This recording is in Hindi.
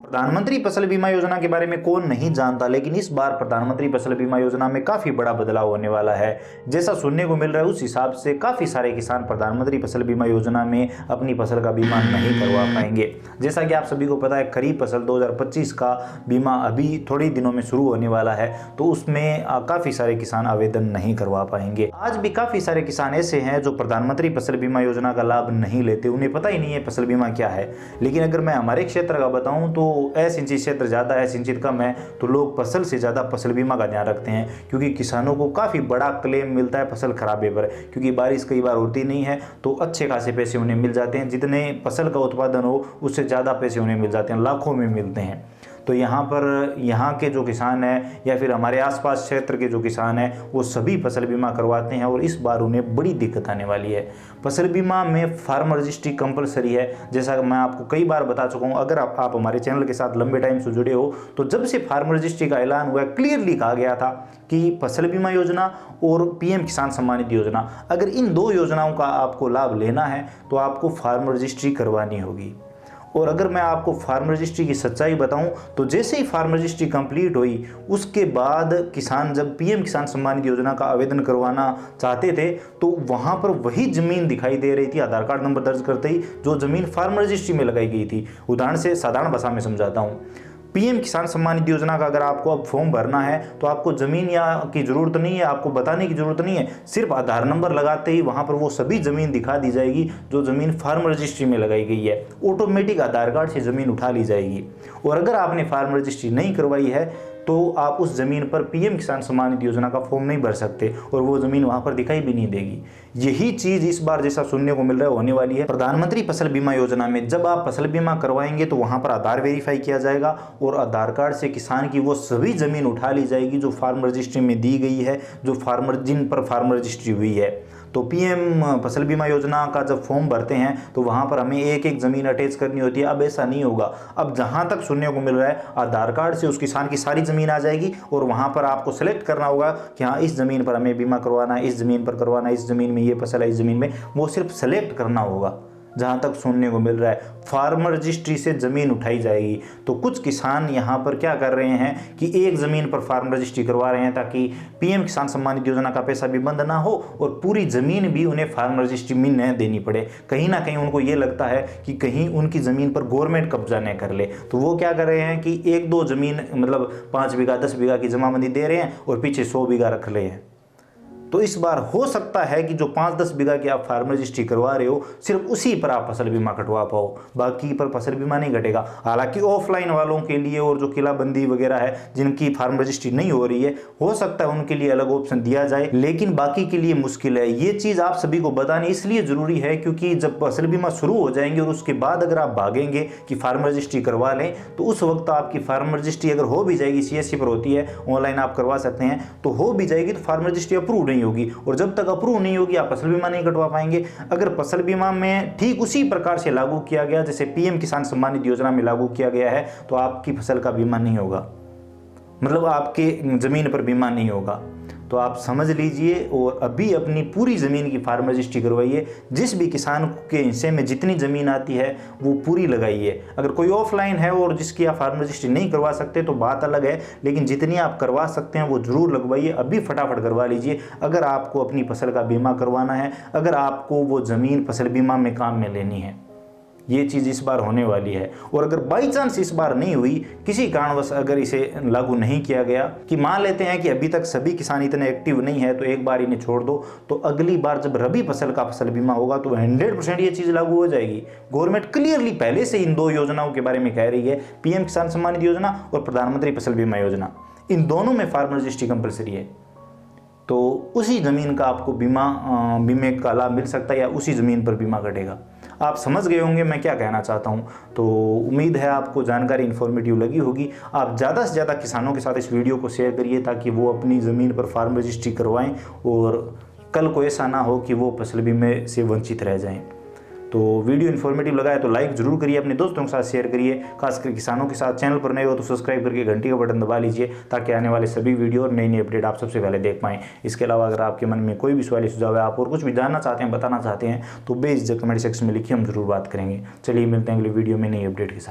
प्रधानमंत्री फसल बीमा योजना के बारे में कौन नहीं जानता, लेकिन इस बार प्रधानमंत्री फसल बीमा योजना में काफी बड़ा बदलाव होने वाला है। जैसा सुनने को मिल रहा है उस हिसाब से काफी सारे किसान प्रधानमंत्री फसल बीमा योजना में अपनी फसल का बीमा नहीं करवा पाएंगे। जैसा कि आप सभी को पता है, खरीफ फसल 2025 का बीमा अभी थोड़े दिनों में शुरू होने वाला है, तो उसमें काफी सारे किसान आवेदन नहीं करवा पाएंगे। आज भी काफी सारे किसान ऐसे हैं जो प्रधानमंत्री फसल बीमा योजना का लाभ नहीं लेते, उन्हें पता ही नहीं है फसल बीमा क्या है। लेकिन अगर मैं हमारे क्षेत्र का बताऊं तो असिंचित क्षेत्र ज़्यादा है, सिंचित कम है, तो लोग फसल से ज़्यादा फसल बीमा का ध्यान रखते हैं, क्योंकि किसानों को काफ़ी बड़ा क्लेम मिलता है फसल खराबे पर, क्योंकि बारिश कई बार होती नहीं है तो अच्छे खासे पैसे उन्हें मिल जाते हैं। जितने फसल का उत्पादन हो उससे ज़्यादा पैसे उन्हें मिल जाते हैं, लाखों में मिलते हैं। तो यहाँ के जो किसान हैं या फिर हमारे आसपास क्षेत्र के जो किसान हैं वो सभी फसल बीमा करवाते हैं, और इस बार उन्हें बड़ी दिक्कत आने वाली है। फसल बीमा में फार्म रजिस्ट्री कंपलसरी है, जैसा कि मैं आपको कई बार बता चुका हूँ। अगर आप हमारे चैनल के साथ लंबे टाइम से जुड़े हो तो जब से फार्म रजिस्ट्री का ऐलान हुआ है, क्लियरली कहा गया था कि फसल बीमा योजना और पीएम किसान सम्मान निधि योजना, अगर इन दो योजनाओं का आपको लाभ लेना है तो आपको फार्म रजिस्ट्री करवानी होगी। और अगर मैं आपको फार्म रजिस्ट्री की सच्चाई बताऊं तो जैसे ही फार्म रजिस्ट्री कंप्लीट हुई उसके बाद किसान जब पीएम किसान सम्मान निधि योजना का आवेदन करवाना चाहते थे तो वहां पर वही जमीन दिखाई दे रही थी आधार कार्ड नंबर दर्ज करते ही, जो जमीन फार्म रजिस्ट्री में लगाई गई थी। उदाहरण से साधारण भाषा में समझाता हूँ, पीएम किसान सम्मान निधि योजना का अगर आपको अब फॉर्म भरना है तो आपको जमीन या की जरूरत नहीं है, आपको बताने की जरूरत नहीं है, सिर्फ आधार नंबर लगाते ही वहां पर वो सभी जमीन दिखा दी जाएगी जो जमीन फार्म रजिस्ट्री में लगाई गई है। ऑटोमेटिक आधार कार्ड से जमीन उठा ली जाएगी। और अगर आपने फार्म रजिस्ट्री नहीं करवाई है तो आप उस जमीन पर पीएम किसान सम्मान निधि योजना का फॉर्म नहीं भर सकते और वो जमीन वहां पर दिखाई भी नहीं देगी। यही चीज इस बार जैसा सुनने को मिल रहा है होने वाली है। प्रधानमंत्री फसल बीमा योजना में जब आप फसल बीमा करवाएंगे तो वहां पर आधार वेरीफाई किया जाएगा और आधार कार्ड से किसान की वो सभी जमीन उठा ली जाएगी जो फार्म रजिस्ट्री में दी गई है, जो जिन पर फार्म रजिस्ट्री हुई है। तो पीएम फसल बीमा योजना का जब फॉर्म भरते हैं तो वहां पर हमें एक एक जमीन अटैच करनी होती है। अब ऐसा नहीं होगा। अब जहां तक सुनने को मिल रहा है आधार कार्ड से उस किसान की सारी जमीन आ जाएगी और वहां पर आपको सेलेक्ट करना होगा कि हाँ इस जमीन पर हमें बीमा करवाना है, इस जमीन पर करवाना है, इस जमीन में ये फसल है, इस जमीन में, वो सिर्फ सेलेक्ट करना होगा। जहां तक सुनने को मिल रहा है फार्म रजिस्ट्री से जमीन उठाई जाएगी। तो कुछ किसान यहां पर क्या कर रहे हैं कि एक जमीन पर फार्म रजिस्ट्री करवा रहे हैं ताकि पीएम किसान सम्मान निधि योजना का पैसा भी बंद ना हो और पूरी जमीन भी उन्हें फार्म रजिस्ट्री में न देनी पड़े। कहीं ना कहीं उनको ये लगता है कि कहीं उनकी जमीन पर गवर्नमेंट कब्जा न कर ले, तो वो क्या कर रहे हैं कि एक दो जमीन मतलब 5 बीघा 10 बीघा की जमाबंदी दे रहे हैं और पीछे 100 बीघा रख रहे हैं। तो इस बार हो सकता है कि जो 5-10 बीघा की आप फार्म रजिस्ट्री करवा रहे हो सिर्फ उसी पर आप फसल बीमा कटवा पाओ, बाकी पर फसल बीमा नहीं कटेगा। हालांकि ऑफलाइन वालों के लिए और जो किलाबंदी वगैरह है जिनकी फार्म रजिस्ट्री नहीं हो रही है, हो सकता है उनके लिए अलग ऑप्शन दिया जाए, लेकिन बाकी के लिए मुश्किल है। ये चीज आप सभी को बतानी इसलिए जरूरी है क्योंकि जब फसल बीमा शुरू हो जाएंगे और उसके बाद अगर आप भागेंगे कि फार्म रजिस्ट्री करवा लें तो उस वक्त आपकी फार्म रजिस्ट्री अगर हो भी जाएगी, सीएससी पर होती है, ऑनलाइन आप करवा सकते हैं, तो हो भी जाएगी तो फार्म रजिस्ट्री अप्रूव नहीं होगी और जब तक अप्रूव नहीं होगी आप फसल बीमा नहीं कटवा पाएंगे। अगर फसल बीमा में ठीक उसी प्रकार से लागू किया गया जैसे पीएम किसान सम्मान निधि योजना में लागू किया गया है तो आपकी फसल का बीमा नहीं होगा, मतलब आपके जमीन पर बीमा नहीं होगा। तो आप समझ लीजिए और अभी अपनी पूरी ज़मीन की फार्म रजिस्ट्री करवाइए। जिस भी किसान के हिस्से में जितनी ज़मीन आती है वो पूरी लगाइए। अगर कोई ऑफलाइन है और जिसकी आप फार्म रजिस्ट्री नहीं करवा सकते तो बात अलग है, लेकिन जितनी आप करवा सकते हैं वो ज़रूर लगवाइए। अभी फटाफट करवा लीजिए अगर आपको अपनी फसल का बीमा करवाना है, अगर आपको वो ज़मीन फसल बीमा में काम में लेनी है। ये चीज़ इस बार होने वाली है। और अगर बाई चांस इस बार नहीं हुई, किसी कारणवश अगर इसे लागू नहीं किया गया, कि मान लेते हैं कि अभी तक सभी किसान इतने एक्टिव नहीं है तो एक बार इन्हें छोड़ दो, तो अगली बार जब रबी फसल का फसल बीमा होगा तो 100% ये चीज़ लागू हो जाएगी। गवर्नमेंट क्लियरली पहले से इन दो योजनाओं के बारे में कह रही है, पीएम किसान सम्मान निधि योजना और प्रधानमंत्री फसल बीमा योजना, इन दोनों में फार्म रजिस्ट्री कंपलसरी है। तो उसी ज़मीन का आपको बीमे का लाभ मिल सकता है या उसी ज़मीन पर बीमा कटेगा। आप समझ गए होंगे मैं क्या कहना चाहता हूं। तो उम्मीद है आपको जानकारी इन्फॉर्मेटिव लगी होगी। आप ज़्यादा से ज़्यादा किसानों के साथ इस वीडियो को शेयर करिए ताकि वो अपनी ज़मीन पर फार्म रजिस्ट्री करवाएं और कल को ऐसा ना हो कि वो फसल बीमे से वंचित रह जाएं। तो वीडियो इन्फॉर्मेटिव लगा है तो लाइक जरूर करिए, अपने दोस्तों के साथ शेयर करिए, खासकर किसानों के साथ। चैनल पर नए हो तो सब्सक्राइब करके घंटी का बटन दबा लीजिए ताकि आने वाले सभी वीडियो और नई नई अपडेट आप सबसे पहले देख पाएं। इसके अलावा अगर आपके मन में कोई भी सवाल सुझाव है, आप और कुछ भी जानना चाहते हैं, बताना चाहते हैं, तो बेझिझक कमेंट सेक्शन में लिखिए, हम जरूर बात करेंगे। चलिए मिलते हैं अगले वीडियो में नई अपडेट के साथ।